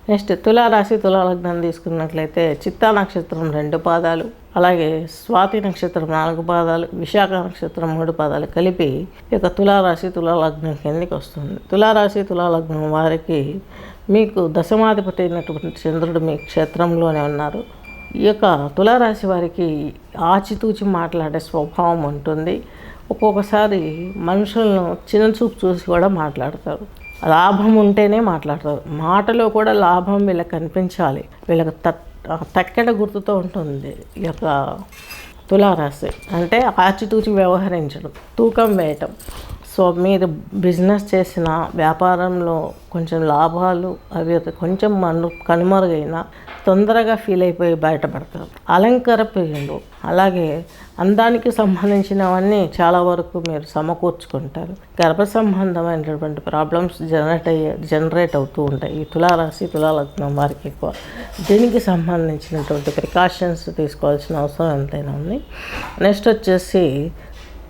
Next తులారాశి తులాలగ్నం తీసుకున్నట్లయితే చిత్తా నక్షత్రం 2 పాదాలు, అలాగే స్వాతి నక్షత్రం 4 పాదాలు, విశాఖ నక్షత్రం 3 పాదాలు కలిపి ఈ యొక్క తులారాశి తులాలగ్నం కిందకి వస్తుంది. తులారాశి తులాలగ్నం వారికి మీకు దశమాధిపతి అయినటువంటి చంద్రుడు మీ క్షేత్రంలోనే ఉన్నారు. ఈ యొక్క తులారాశి వారికి ఆచితూచి మాట్లాడే స్వభావం ఉంటుంది. ఒక్కొక్కసారి మనుషులను చిన్నచూపు చూసి కూడా మాట్లాడతారు. లాభం ఉంటేనే మాట్లాడతారు. మాటలో కూడా లాభం వీళ్ళకి కనిపించాలి. వీళ్ళకి తక్కెడ గుర్తుతో ఉంటుంది ఈ యొక్క తులారాశి. అంటే ఆచితూచి వ్యవహరించడం, తూకం వేయటం. సో మీరు బిజినెస్ చేసిన వ్యాపారంలో కొంచెం లాభాలు అవి కొంచెం కనుమరుగైనా తొందరగా ఫీల్ అయిపోయి బయటపడతారు. అలంకార ప్రియులు, అలాగే అందానికి సంబంధించినవన్నీ చాలా వరకు మీరు సమకూర్చుకుంటారు. గర్భ సంబంధమైనటువంటి ప్రాబ్లమ్స్ జనరేట్ అవుతూ ఉంటాయి ఈ తులారాశి తులాలగ్నం వారికి ఎక్కువ. దీనికి సంబంధించినటువంటి ప్రికాషన్స్ తీసుకోవాల్సిన అవసరం ఎంతైనా ఉంది. నెక్స్ట్ వచ్చేసి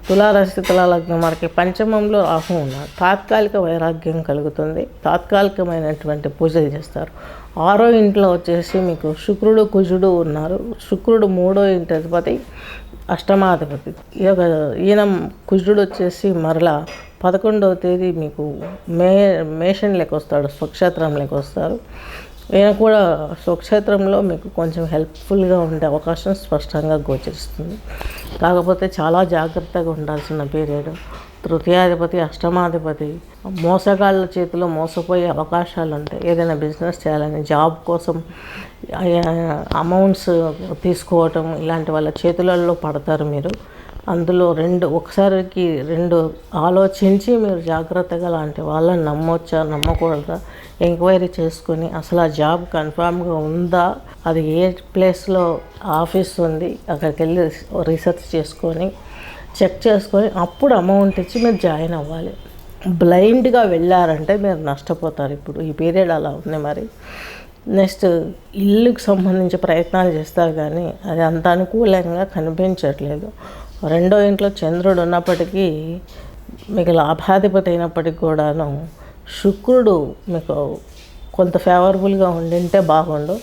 తులారాశి తులాలగ్నం వారికి పంచమంలో రాహు ఉన్నారు. తాత్కాలిక వైరాగ్యం కలుగుతుంది. తాత్కాలికమైనటువంటి పూజలు చేస్తారు. 6వ ఇంట్లో వచ్చేసి మీకు శుక్రుడు కుజుడు ఉన్నారు. శుక్రుడు 3వ ఇంటి అధిపతి, అష్టమాధిపతి. ఈయన కుజుడు వచ్చేసి మరలా 11వ తేదీ మీకు మేషంలోకి వస్తాడు, స్వక్షేత్రంలోకి వస్తారు. ఈయన కూడా స్వక్షేత్రంలో మీకు కొంచెం హెల్ప్ఫుల్గా ఉండే అవకాశం స్పష్టంగా గోచరిస్తుంది. కాకపోతే చాలా జాగ్రత్తగా ఉండాల్సిన పీరియడ్. తృతీయాధిపతి, అష్టమాధిపతి మోసగాళ్ళ చేతిలో మోసపోయే అవకాశాలు ఉంటాయి. ఏదైనా బిజినెస్ చేయాలని జాబ్ కోసం అమౌంట్స్ తీసుకోవటం ఇలాంటి వాళ్ళ చేతులలో పడతారు మీరు. అందులో ఒకసారికి రెండు ఆలోచించి మీరు జాగ్రత్తగా లాంటి వాళ్ళని నమ్మొచ్చా నమ్మకూడదా ఎంక్వైరీ చేసుకొని అసలు ఆ జాబ్ కన్ఫామ్గా ఉందా, అది ఏ ప్లేస్లో ఆఫీస్ ఉంది అక్కడికి వెళ్ళి రీసెర్చ్ చేసుకొని చెక్ చేసుకొని అప్పుడు అమౌంట్ ఇచ్చి మీరు జాయిన్ అవ్వాలి. బ్లైండ్గా వెళ్ళారంటే మీరు నష్టపోతారు. ఇప్పుడు ఈ పీరియడ్ అలా ఉంది. మరి నెక్స్ట్ ఇల్లుకి సంబంధించి ప్రయత్నాలు చేస్తారు కానీ అది అంత అనుకూలంగా కనిపించట్లేదు. 2వ ఇంట్లో చంద్రుడు ఉన్నప్పటికీ మీకు లాభాధిపతి అయినప్పటికీ కూడాను శుక్రుడు మీకు కొంత ఫేవరబుల్గా ఉండింటే బాగుండు.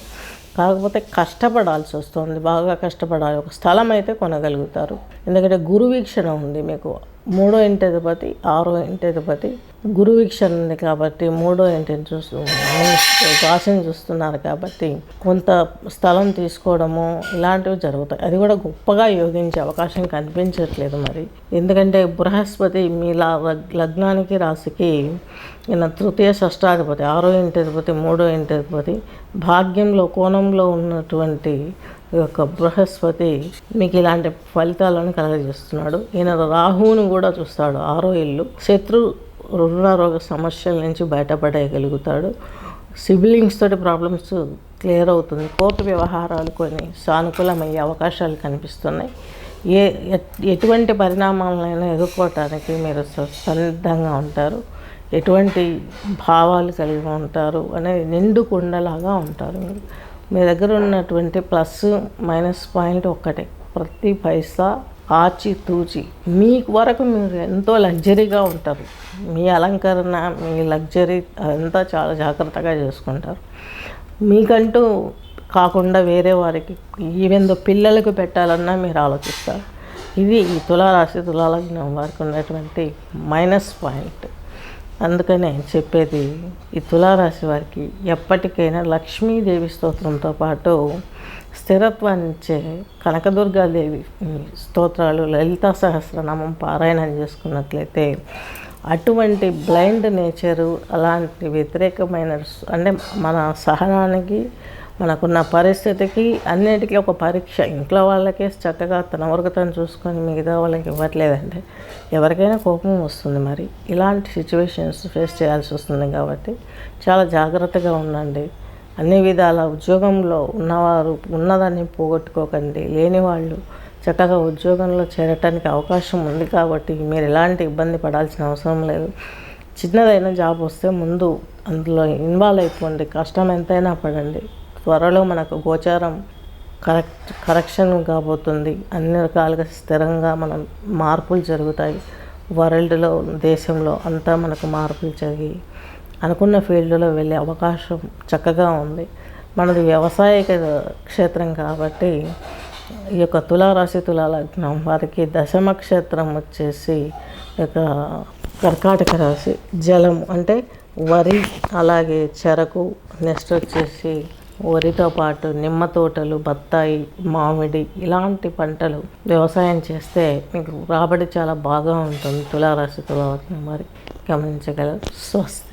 కాకపోతే కష్టపడాల్సి వస్తుంది, బాగా కష్టపడాలి. ఒక స్థలం అయితే కొనగలుగుతారు. ఎందుకంటే గురు వీక్షణ ఉంది మీకు. 3వ ఇంటి అధిపతి 6వ ఇంటి అధిపతి గురు వీక్షణ ఉంది కాబట్టి 3వ ఇంటిని రాశిని చూస్తున్నారు కాబట్టి కొంత స్థలం తీసుకోవడము ఇలాంటివి జరుగుతాయి. అది కూడా గొప్పగా యోగించే అవకాశం కనిపించట్లేదు. మరి ఎందుకంటే బృహస్పతి మీ లగ్నానికి రాశికి ఈయన తృతీయ షష్టాధిపతి, 6వ ఇంటి అధిపతి 3వ ఇంటి అధిపతి భాగ్యంలో కోణంలో ఉన్నటువంటి యొక్క బృహస్పతి మీకు ఇలాంటి ఫలితాలను కలగజేస్తున్నాడు. ఈయన రాహువును కూడా చూస్తాడు. 6వ ఇల్లు. శత్రు రుణరోగ సమస్యల నుంచి బయటపడగలుగుతాడు. సిబ్లింగ్స్ తోటి ప్రాబ్లమ్స్ క్లియర్ అవుతుంది. కోర్టు వ్యవహారాలు కొన్ని సానుకూలమయ్యే అవకాశాలు కనిపిస్తున్నాయి. ఎటువంటి పరిణామాలైనా ఎదుర్కోవటానికి మీరు సన్నిద్ధంగా ఉంటారు. ఎటువంటి భావాలు కలిగి ఉంటారు అనేది నిండు కుండలాగా ఉంటారు. మీ దగ్గర ఉన్నటువంటి ప్లస్ మైనస్ పాయింట్ ఒక్కటే, ప్రతి పైసా ఆచితూచి మీ వరకు మీరు ఎంతో లగ్జరీగా ఉంటారు. మీ అలంకరణ మీ లగ్జరీ అదంతా చాలా జాగ్రత్తగా చేసుకుంటారు. మీకంటూ కాకుండా వేరే వారికి ఈవెన్ పిల్లలకు పెట్టాలన్నా మీరు ఆలోచిస్తారు. ఇది ఈ తులారాశి తులాలగ్నం వారికి ఉన్నటువంటి మైనస్ పాయింట్. అందుకనే చెప్పేది ఈ తులారాశి వారికి ఎప్పటికైనా లక్ష్మీదేవి స్తోత్రంతో పాటు స్థిరత్వాన్ని ఇచ్చే కనకదుర్గాదేవి స్తోత్రాలు, లలితా సహస్రనామం పారాయణం చేసుకున్నట్లయితే అటువంటి బ్లైండ్ నేచరు అలాంటి వ్యతిరేకమైన అంటే మన సహనానికి మనకున్న పరిస్థితికి అన్నిటికీ ఒక పరీక్ష. ఇంట్లో వాళ్ళకే చక్కగా తన వరకు తను చూసుకొని మిగతా వాళ్ళకి ఇవ్వట్లేదంటే ఎవరికైనా కోపం వస్తుంది. మరి ఇలాంటి సిచ్యువేషన్స్ ఫేస్ చేయాల్సి వస్తుంది కాబట్టి చాలా జాగ్రత్తగా ఉండండి. అన్ని విధాల ఉద్యోగంలో ఉన్నవారు ఉన్నదాన్ని పోగొట్టుకోకండి. లేని వాళ్ళు చక్కగా ఉద్యోగంలో చేరటానికి అవకాశం ఉంది కాబట్టి మీరు ఎలాంటి ఇబ్బంది పడాల్సిన అవసరం లేదు. చిన్నదైనా జాబ్ వస్తే ముందు అందులో ఇన్వాల్వ్ అయిపోండి. కష్టం ఎంతైనా పడండి. త్వరలో మనకు గోచారం కరెక్షన్ కాబోతుంది. అన్ని రకాలుగా స్థిరంగా మనం మార్పులు జరుగుతాయి. వరల్డ్లో దేశంలో అంతా మనకు మార్పులు జరిగి అనుకున్న ఫీల్డ్లో వెళ్ళే అవకాశం చక్కగా ఉంది. మనది వ్యవసాయ క్షేత్రం కాబట్టి ఈ యొక్క తులారాశి తులాలగ్నం వారికి దశమ క్షేత్రం వచ్చేసి ఈ యొక్క కర్కాటక రాశి. జలం అంటే వరి, అలాగే చెరకు, నెక్స్ట్ వచ్చేసి వరితో పాటు నిమ్మ తోటలు, బత్తాయి, మామిడి ఇలాంటి పంటలు వ్యవసాయం చేస్తే మీకు రాబడి చాలా బాగా ఉంటుంది. తులారాశి తులాలగ్నం వారి గమనించగలరు. స్వస్తి.